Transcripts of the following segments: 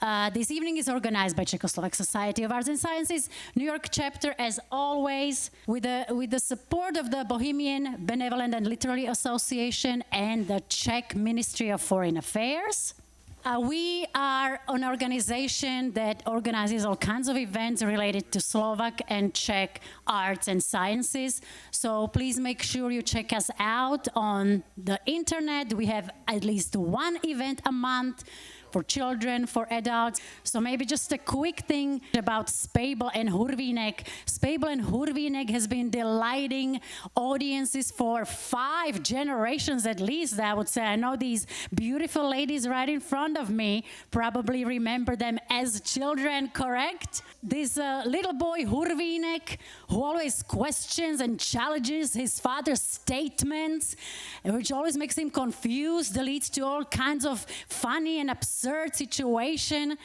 This evening is organized by Czechoslovak Society of Arts and Sciences, New York chapter, as always, with the support of the Bohemian Benevolent and Literary Association and the Czech Ministry of Foreign Affairs. We are an organization that organizes all kinds of events related to Slovak and Czech arts and sciences. So please make sure you check us out on the internet. We have at least one event a month for children, for adults. So maybe just a quick thing about Spejbl and Hurvínek. Spejbl and Hurvínek has been delighting audiences for 5 generations at least, I would say. I know these beautiful ladies right in front of me probably remember them as children, correct? This little boy Hurvínek, who always questions and challenges his father's statements, which always makes him confused, leads to all kinds of funny and absurd situation.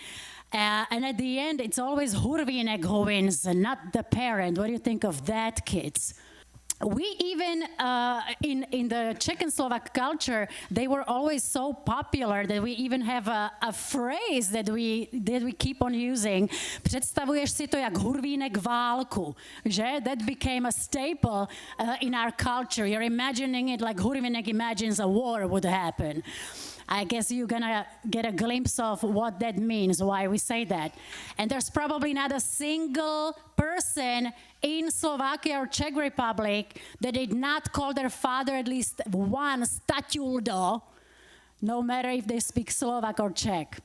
And at the end, it's always Hurvínek who wins, and not the parent. What do you think of that, kids? We even, in the Czech and Slovak culture, they were always so popular that we even have a phrase that we keep on using. Představuješ si to jak Hurvínek válku, že? That became a staple in our culture. You're imagining it like Hurvínek imagines a war would happen. I guess you're gonna get a glimpse of what that means, why we say that. And there's probably not a single person in Slovakia or Czech Republic that did not call their father at least once Tatuldo, no matter if they speak Slovak or Czech.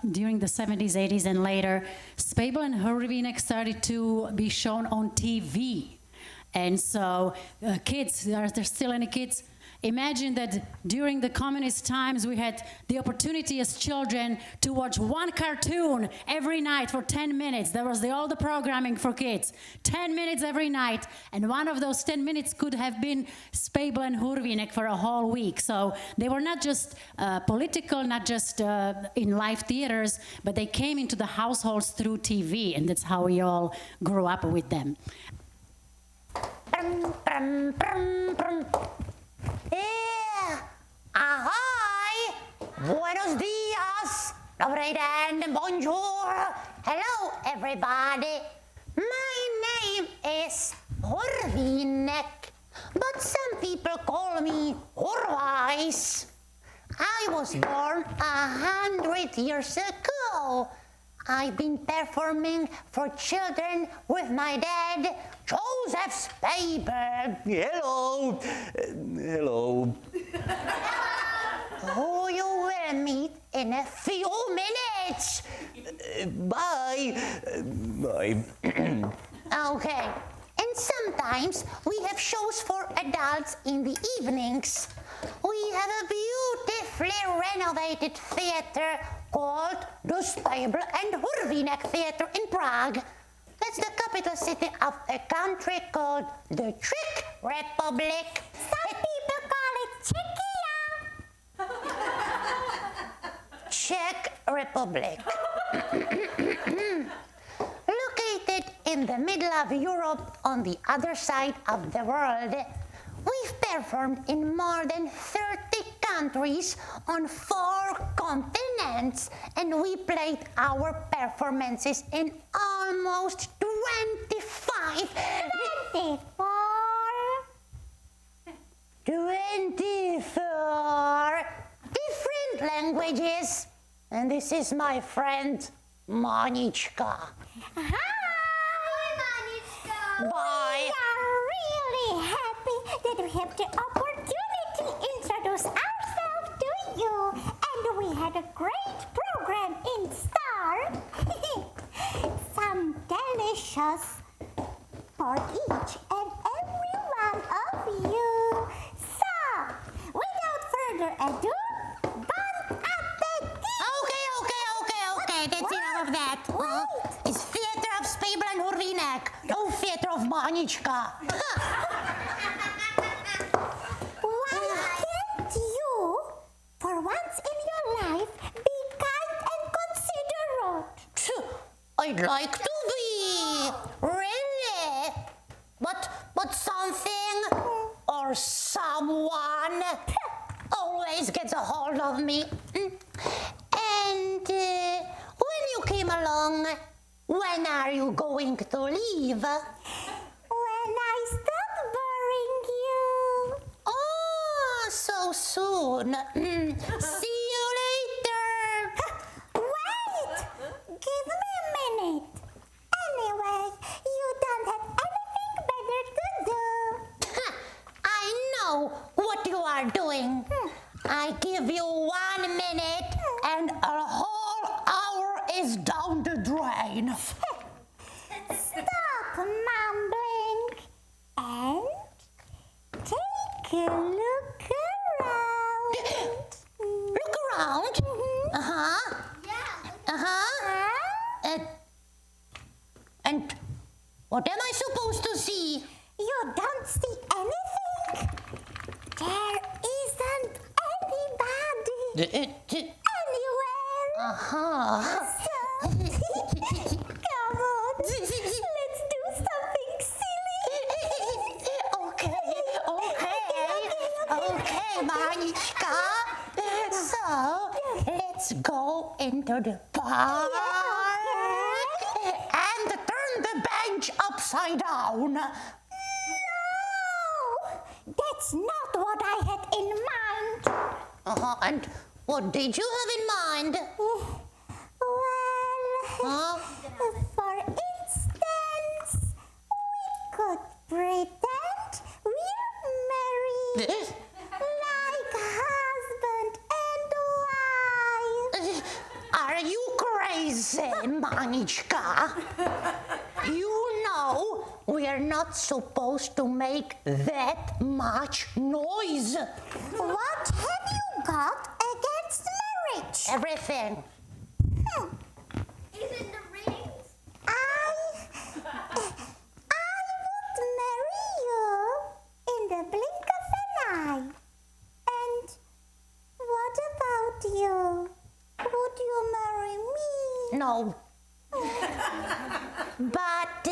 During the 70s, 80s, and later, Spejbl and Hurvínek started to be shown on TV. And so, kids, are there still any kids? Imagine that during the communist times we had the opportunity as children to watch one cartoon every night for 10 minutes. That was all the programming for kids. 10 minutes every night. And one of those 10 minutes could have been Spejbl and Hurvínek for a whole week. So they were not just political, not just in live theaters, but they came into the households through TV. And that's how we all grew up with them. Ahoy! Buenos dias! Dobrý den, bonjour! Hello, everybody! My name is Hurvínek, but some people call me Hurvajs. I was born 100 years ago. I've been performing for children with my dad, Joseph Spejbl. Hello. Hello. Who you will meet in a few minutes. Bye. Bye. Okay. And sometimes we have shows for adults in the evenings. We have a beautifully renovated theater called the Spejbl and Hurvínek Theater in Prague. That's the capital city of a country called the Czech Republic. Some people call it Czechia. Czech Republic. Located in the middle of Europe on the other side of the world, we've performed in more than 30 countries on 4 continents, and we played our performances in almost 24 different languages. And this is my friend, Mánička. Hi, Mánička. Bye. We are really happy that we have the opportunity to introduce ourselves to you. And we had a great program in Star. Some delicious for each and every one of you. So, without further ado, bon appetit! Okay, that's enough of that. It's theater of Spejbl and Hurvínek, no theater of Mánička. Why can't you, for once in your life, be kind and considerate? I'd like to be, really. But something or someone always gets a hold of me. And came along. When are you going to leave? When I stop boring you. Oh, so soon. See you later. Wait! Give me a minute. Anyway, you don't have anything better to do. I know what you are doing. I give you 1 minute and a whole hour is down the drain. Stop mumbling and take a look around. Look around. Uh-huh. Uh-huh. And what am I supposed to see? You don't see anything? There isn't anybody anywhere. Uh-huh. So, come on, let's do something silly. Okay, Mánička. So, let's go into the park and turn the bench upside down. No, that's not what I had in mind. Uh-huh. And what did you have in mind? Well, for instance, we could pretend we're married, like husband and wife. Are you crazy, Mánička? You know we're not supposed to make that much noise. What have you got against marriage? Everything. Even the rings? I would marry you in the blink of an eye. And what about you? Would you marry me? No. But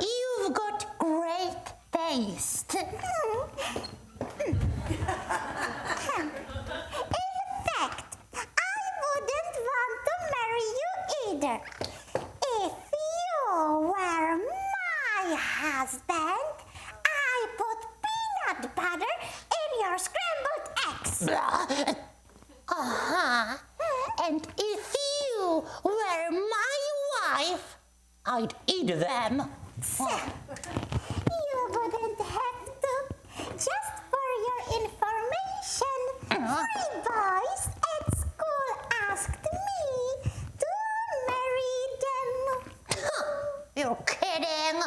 you've got great taste. In fact, I wouldn't want to marry you either. If you were my husband, I put peanut butter in your scrambled eggs. Uh-huh. And if you were my wife, I'd eat them. You wouldn't have to. Just for your information, 3 boys at school asked me to marry them. You're kidding.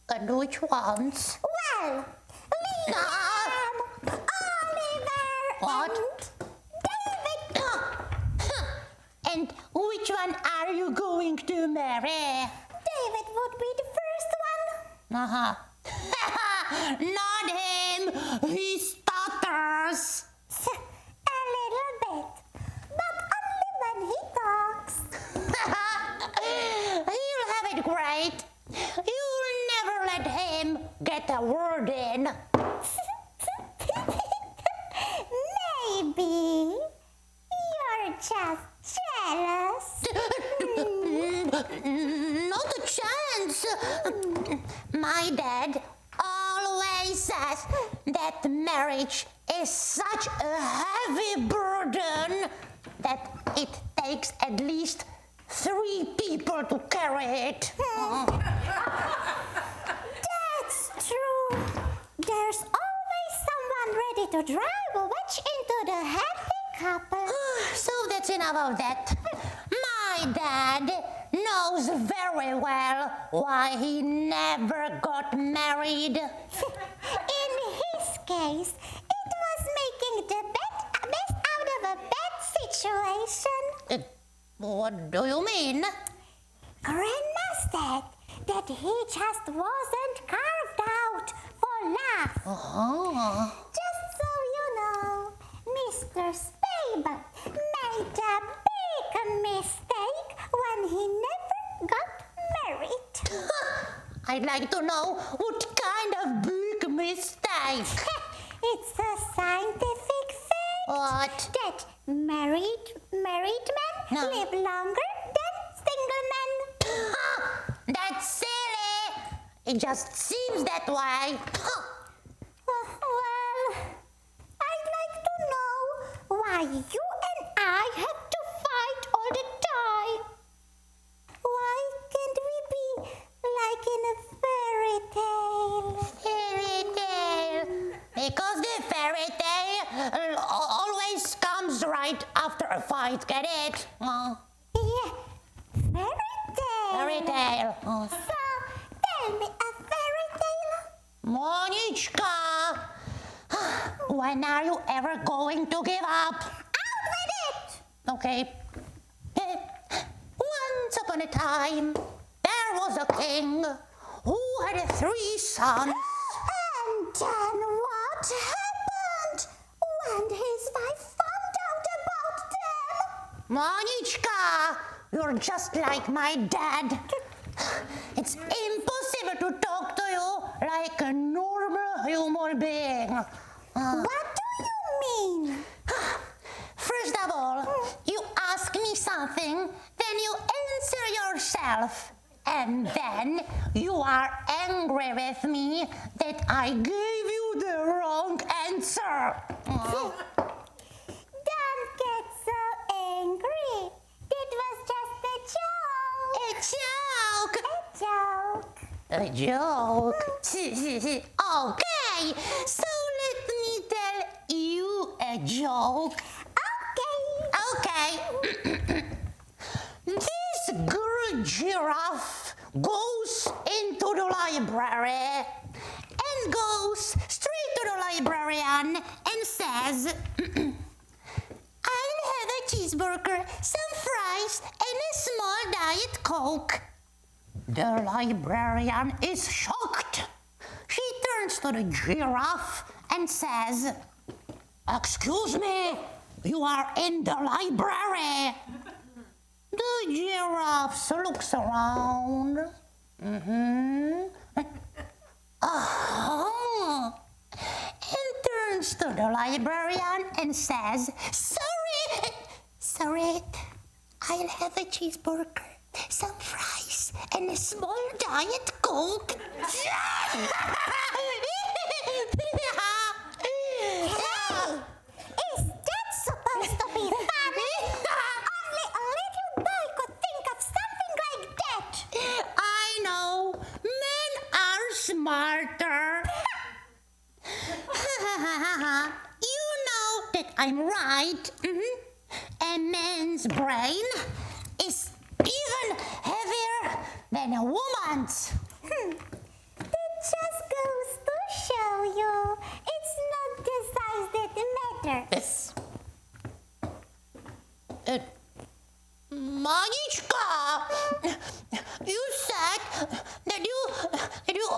And which ones? Well, Liam, Oliver, What? and David. And which one are you going to marry? David would be the first one. Uh-huh. Not him. He stutters. A little bit, but only when he talks. He'll have it great. You'll never let him get a word in. Maybe you're just jealous. Not a chance. My dad always says that marriage is such a heavy burden that it takes at least 3 people to carry it. That's true. There's always someone ready to drive a wedge into the happy couple. So that's enough of that. My dad knows very well why he never got married. In his case, it was making the best out of a bad situation. What do you mean? Grandma said that he just wasn't carved out for love. Oh. Just so you know, Mr. Spejbl made a big mistake when he never got married. I'd like to know what kind of big mistake. It's a scientific fact What? that married live longer than single men. That's silly. It just seems that way. Well, I'd like to know why you and I have to fight all the time. Why can't we be like in a fairy tale? Fairy tale. Because the fairy tale always comes right after a fight, get it? Yeah, fairy tale. Fairy tale. So, tell me a fairy tale. Mánička, when are you ever going to give up? Out with it! Okay. Once upon a time, there was a king who had 3 sons. And then what happened when his wife found out about them? Mánička, you're just like my dad. It's impossible to talk to you like a normal human being. What do you mean? First of all, you ask me something, then you answer yourself. And then you are angry with me that I gave you the wrong answer. Don't get so angry. It was just a joke. A joke. A joke. A joke. Okay, so let me tell you a joke. Okay. This girl giraffe goes into the library and goes straight to the librarian and says, I'll have a cheeseburger, some fries, and a small Diet Coke. The librarian is shocked. She turns to the giraffe and says, Excuse me, you are in the library. The giraffe looks around. And turns to the librarian and says, Sorry, I'll have a cheeseburger, some fries, and a small Diet Coke. Is that supposed to be funny? Only a little boy could think of something like that. I know, men are smarter. You know that I'm right. A man's brain is even heavier than a woman's. That just goes to show you it's not the size that matters. Mánička, you said that you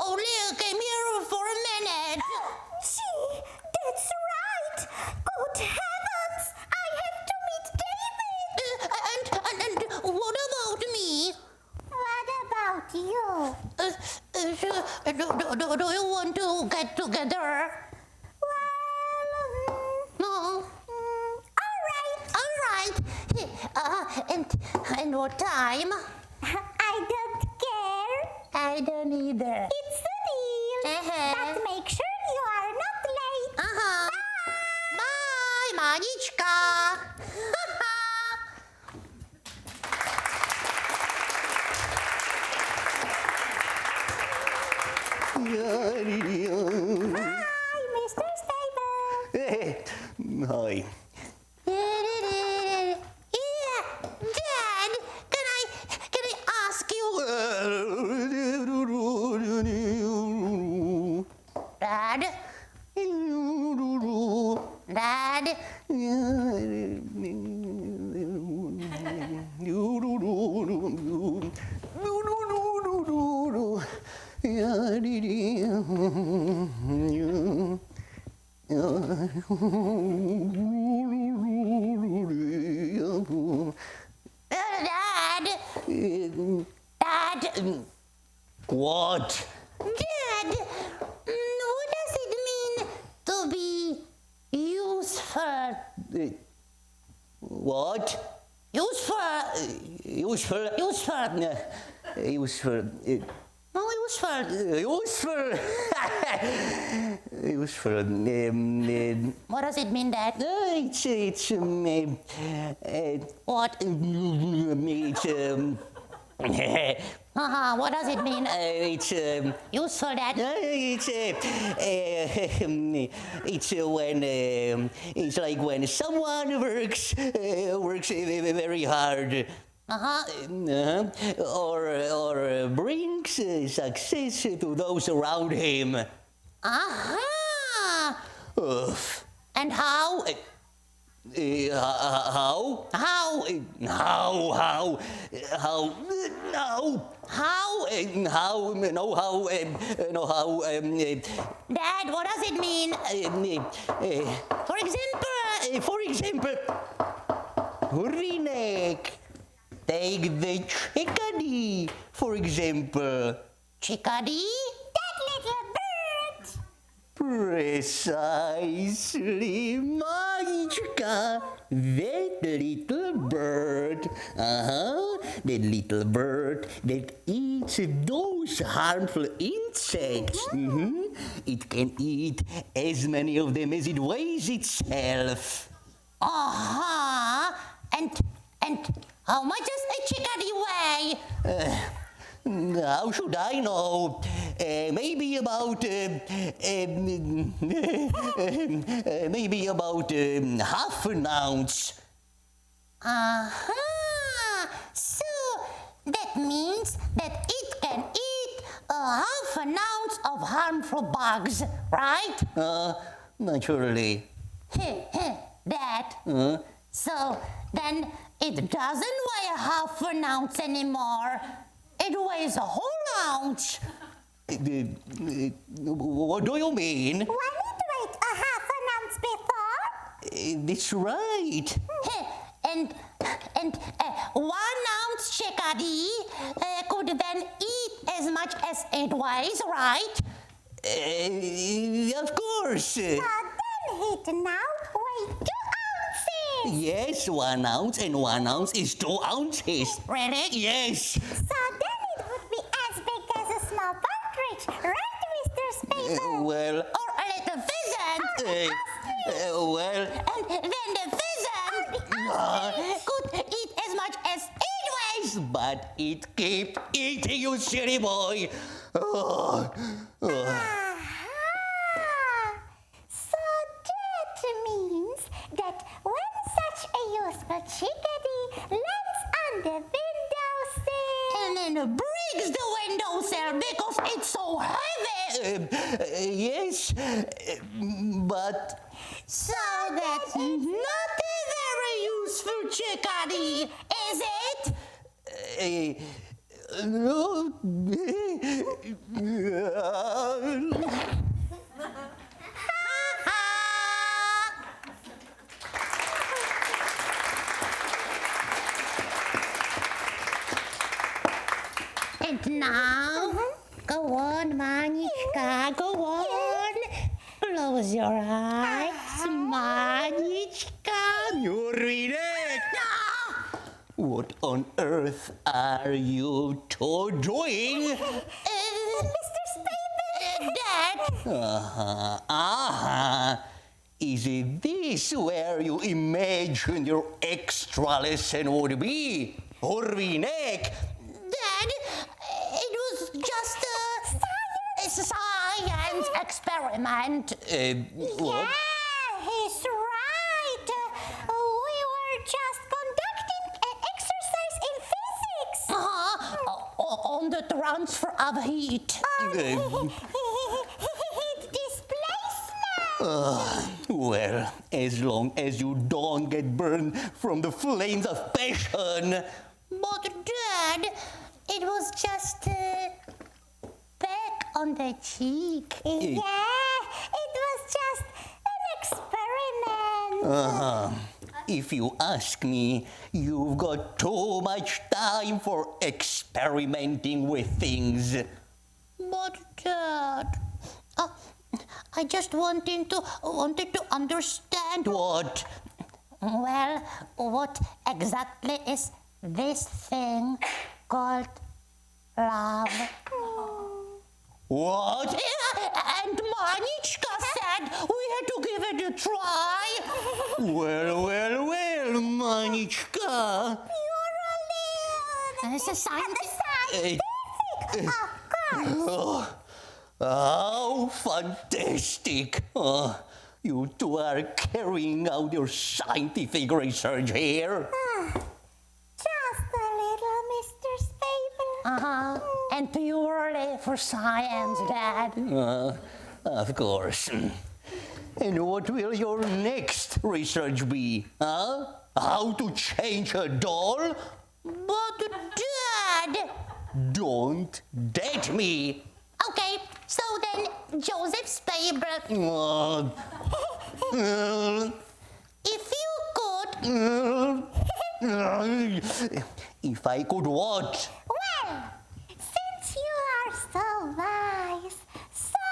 only came here for a minute. Gee, that's right. Good heavens, I have to meet David. And what about me? What about you? Do you want to get together? Well, No. all right. All right. And what time? I don't care. I don't either. It's a deal. But make sure you are not late. Bye, Mánička. Hi, Mr. Spejbl. Hi. Yeah, Dad, can I ask you? Dad? Dad? Dad? What? Dad, what does it mean to be useful? What? Useful? Useful. Useful. Oh, useful. Useful. Useful. What does it mean, Dad? It's What? It's What does it mean? it's Useful, Dad. it's when it's like when someone works very hard. Or brings success to those around him. Aha! Oof. And how? How? How? How? Dad, what does it mean? For example, Hurvínek. Take the chickadee, for example. Chickadee? That little bird. Precisely, Mánička. That little bird. That little bird that eats those harmful insects. It can eat as many of them as it weighs itself. And how much does a chickadee weigh? How should I know? Maybe about half an ounce. So that means that it can eat half an ounce of harmful bugs, right? Naturally. Dad. So then it doesn't weigh half an ounce anymore. It weighs a whole ounce. What do you mean? When it weighed a half an ounce before? That's right. And 1 ounce chickadee could then eat as much as it weighs, right? Of course. Then it now weighed 2 ounces. Yes, 1 ounce and 1 ounce is 2 ounces. Really? Yes. So then it would be as big as a small partridge, right, Mr. Spejbl? Well, Or a little pheasant. well, And then the pheasant could eat as much as it weighs. but it kept eating, you silly boy. Oh. Aha! So that means that when such a useful chickadee lands on the windowsill, And then breaks the windowsill because it's so heavy. Yes, but So that's not a very useful chickadee, is it? no. And now, go on, Mánička, go on. Close your eyes, Mánička. Hurvínek! What on earth are you two doing? Mr. Spejbl. Dad. Is it this where you imagine your extra lesson would be? Hurvínek? Dad, it was just a science experiment. What? yeah, he's right. We were just conducting an exercise in physics. On the transfer of heat. Heat displacement. Well, as long as you don't get burned from the flames of passion. But Dad, it was just back on the cheek. Yeah, it was just an experiment. If you ask me, you've got too much time for experimenting with things. But Dad, I just wanted to understand. What? Well, what exactly is this thing called love. What? And Mánička said we had to give it a try. Well, Mánička. It's a scientist. How fantastic. You two are carrying out your scientific research here. Just a little, Mr. Spejbl. And purely for science, Dad. Of course. And what will your next research be? How to change a doll? But Dad! Don't date me. Okay, so then Joseph Spejbl, if you could... If I could what? Well, since you are so wise, so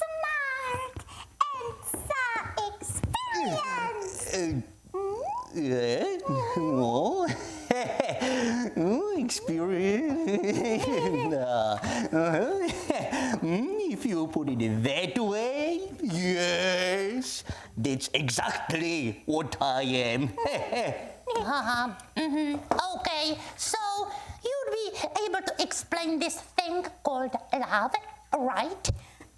smart, and so experienced. Yeah? Oh. Experience. If you put it that way, yes, that's exactly what I am. Okay, so you'd be able to explain this thing called love, right?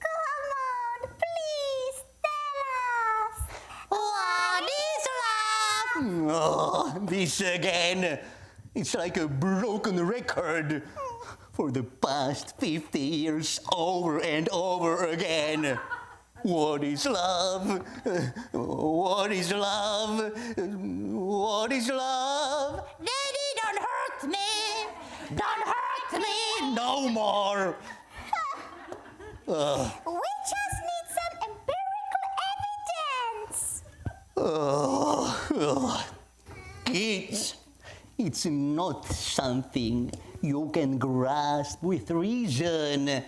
Come on, please tell us. What is love? Oh, this again. It's like a broken record. For the past 50 years, over and over again. What is love? What is love? What is love? Daddy, don't hurt me! Don't hurt me! No more! We just need some empirical evidence. Kids, it's not something you can grasp with reason.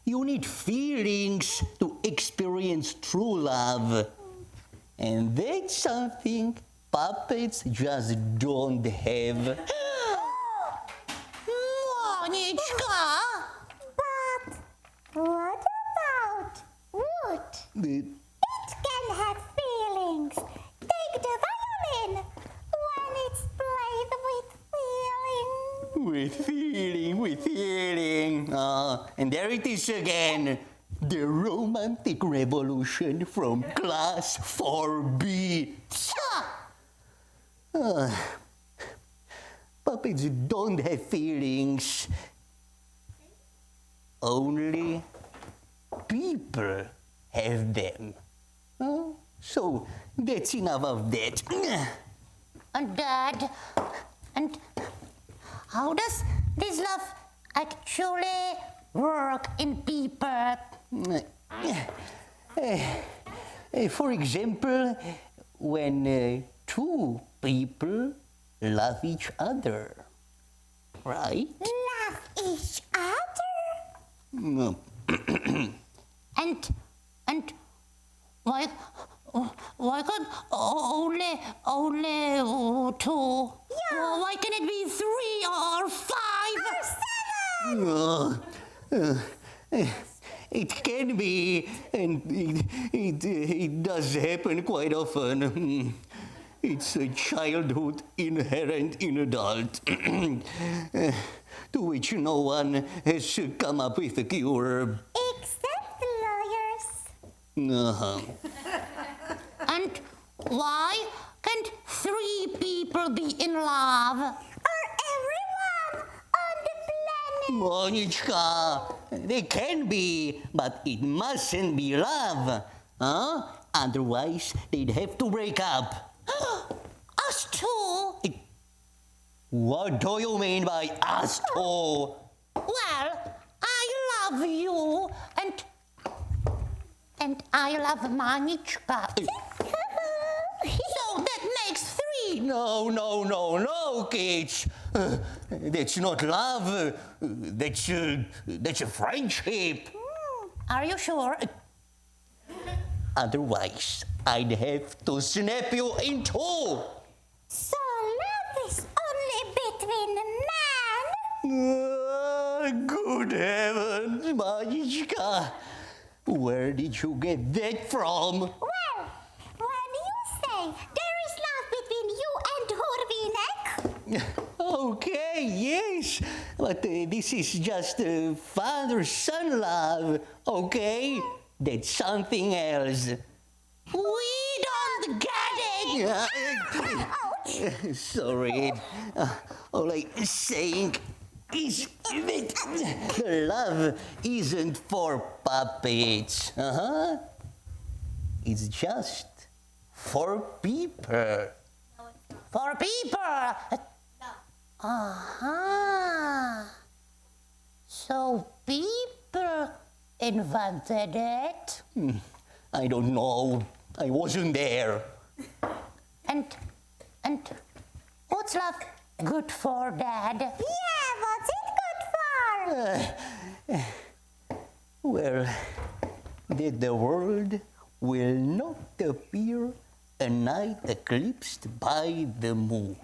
You need feelings to experience true love. And that's something puppets just don't have. Mánička! But what about wood? It can have feelings. Take the violin when it's played with feeling. With feeling. And there it is again. The romantic revolution from class 4B. Puppets don't have feelings. Only people have them. So that's enough of that. Dad, and how does this love actually work in people? For example, when two people love each other, right? Love each other? And why can't only two? Yeah. Why can it be 3 or 5? Or 7? It can be, and it does happen quite often. It's a childhood inherent in adult, to which no one has come up with a cure. Except lawyers. And why can't 3 people be in love? Or everyone on the planet. Mánička, they can be, but it mustn't be love. Otherwise, they'd have to break up. Us too? What do you mean by us two? Well, I love you, and I love Mánička. So that makes 3. No, kids. That's not love. That's a friendship. Are you sure? Otherwise, I'd have to snap you in two. So love is Good heavens, Mánička. Where did you get that from? Well, when you say there is love between you and Hurvínek, Okay, yes, but this is just father-son love, okay? That's something else. We don't get it. Sorry. All I'm saying is that the love isn't for puppets, It's just for people. For people. So people invented it. I don't know. I wasn't there. And what's love good for, Dad? yeah, what's it good for? Well, that the world will not appear a night eclipsed by the moon.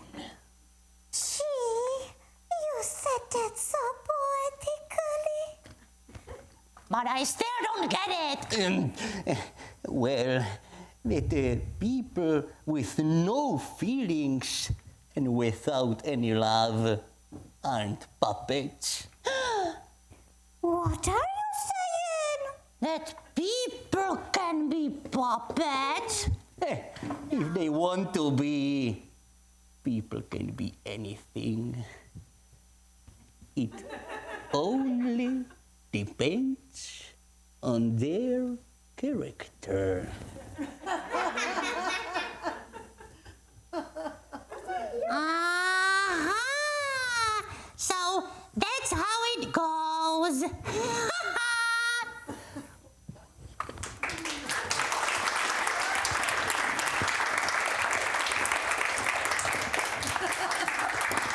Gee, you said that so poetically. But I still don't get it. Well, that people with no feelings and without any love aren't puppets. What are you saying? That people can be puppets. If they want to be, people can be anything. It only depends on their character. So that's how it goes.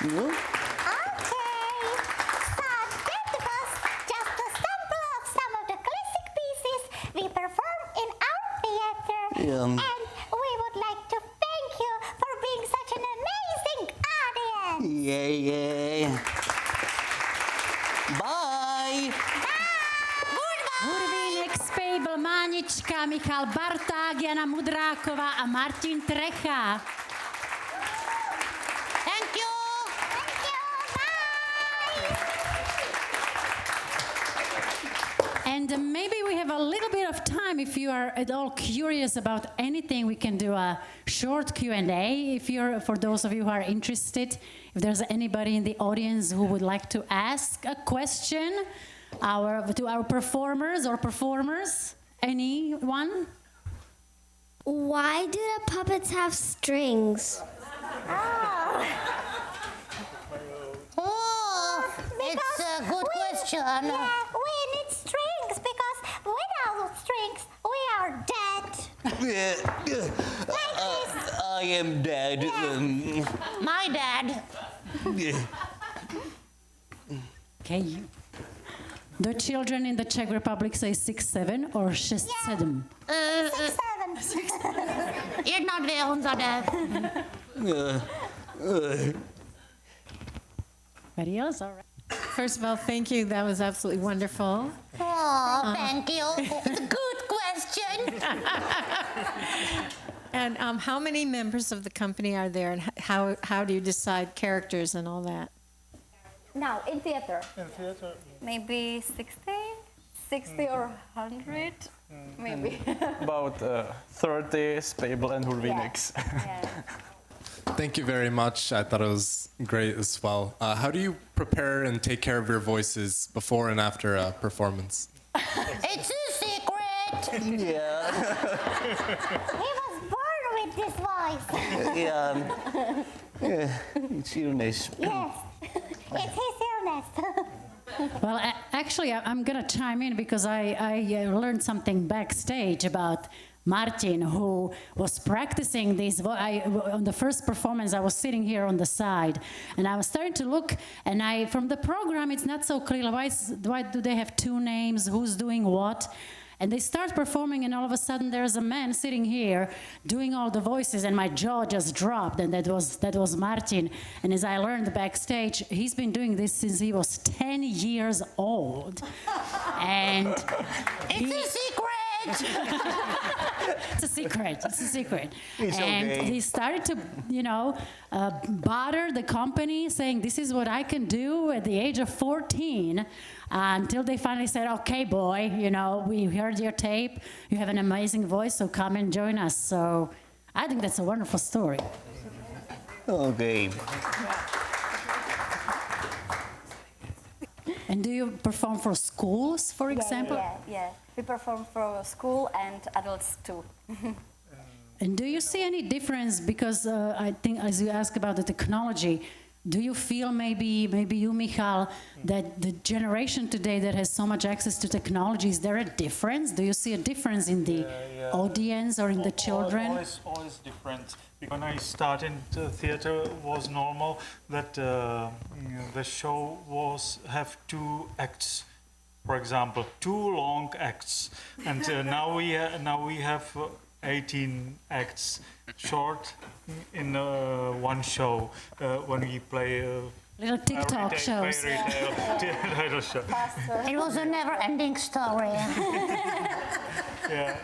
No? Okay, so that was just a sample of some of the classic pieces we perform in our theater. Yeah. And we would like to thank you for being such an amazing audience. Yeah. Bye. Hurvínek, Spejbl, Mánička, Michal, Barták, Jana, Mudráková a Martin Trecha. Thank you. Thank you, bye. And maybe we have a little bit of time. If you are at all curious about anything, we can do a short Q&A. If you're, for those of you who are interested, if there's anybody in the audience who would like to ask a question to our performers, anyone? Why do the puppets have strings? Oh, it's a good question. Yeah, we need strings because without strings, we are dead. I am dead. My dad. Okay. The children in the Czech Republic say 6-7 or 6-7. 7. Jednodvě, Anybody else? All right. First of all, thank you. That was absolutely wonderful. Oh, thank you. It's a good question. And how many members of the company are there, and how do you decide characters and all that? No, in theater. Maybe 60 or 100, maybe. About 30 Spejbl and Hurvíneks. Yeah. Thank you very much. I thought it was great as well. How do you prepare and take care of your voices before and after a performance? It's a secret. Yeah. He was born with this voice. It's illness. Yes, it's his illness. Well, actually, I'm going to chime in because I learned something backstage about Martin, who was practicing this. On the first performance, I was sitting here on the side, and I was starting to look, and from the program, it's not so clear. Why do they have two names? Who's doing what? And they start performing, and all of a sudden there's a man sitting here doing all the voices, and my jaw just dropped, and that was Martin. And as I learned backstage, he's been doing this since he was 10 years old. And It's a secret! it's a secret. It's a secret. It's and okay. he started to, bother the company, saying, "This is what I can do at the age of 14." Until they finally said, "Okay, boy, we heard your tape. You have an amazing voice, so come and join us." So I think that's a wonderful story. Okay. And do you perform for schools, for example? Yeah. We perform for school and adults too. And do you see any difference? Because I think, as you ask about the technology, do you feel maybe you, Michal, that the generation today that has so much access to technology, is there a difference? Do you see a difference in the audience or in the children? Always different. When I started in theater, it was normal that the show have 2 acts. For example, 2 long acts, and now we have 18 acts, short in one show when we play Little TikTok shows. Title show. It was a never-ending story. Yeah.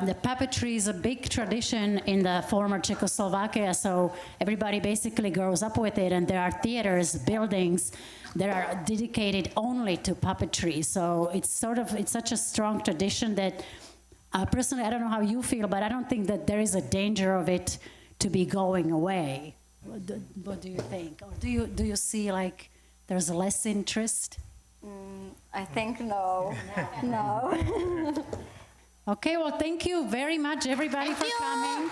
The puppetry is a big tradition in the former Czechoslovakia, so everybody basically grows up with it, and there are theaters, buildings that are dedicated only to puppetry. So it's such a strong tradition that personally, I don't know how you feel, but I don't think that there is a danger of it to be going away. What do you think? Or do you see like there's less interest? I think no. No. Okay, well, thank you very much, everybody, for coming.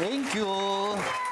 Thank you.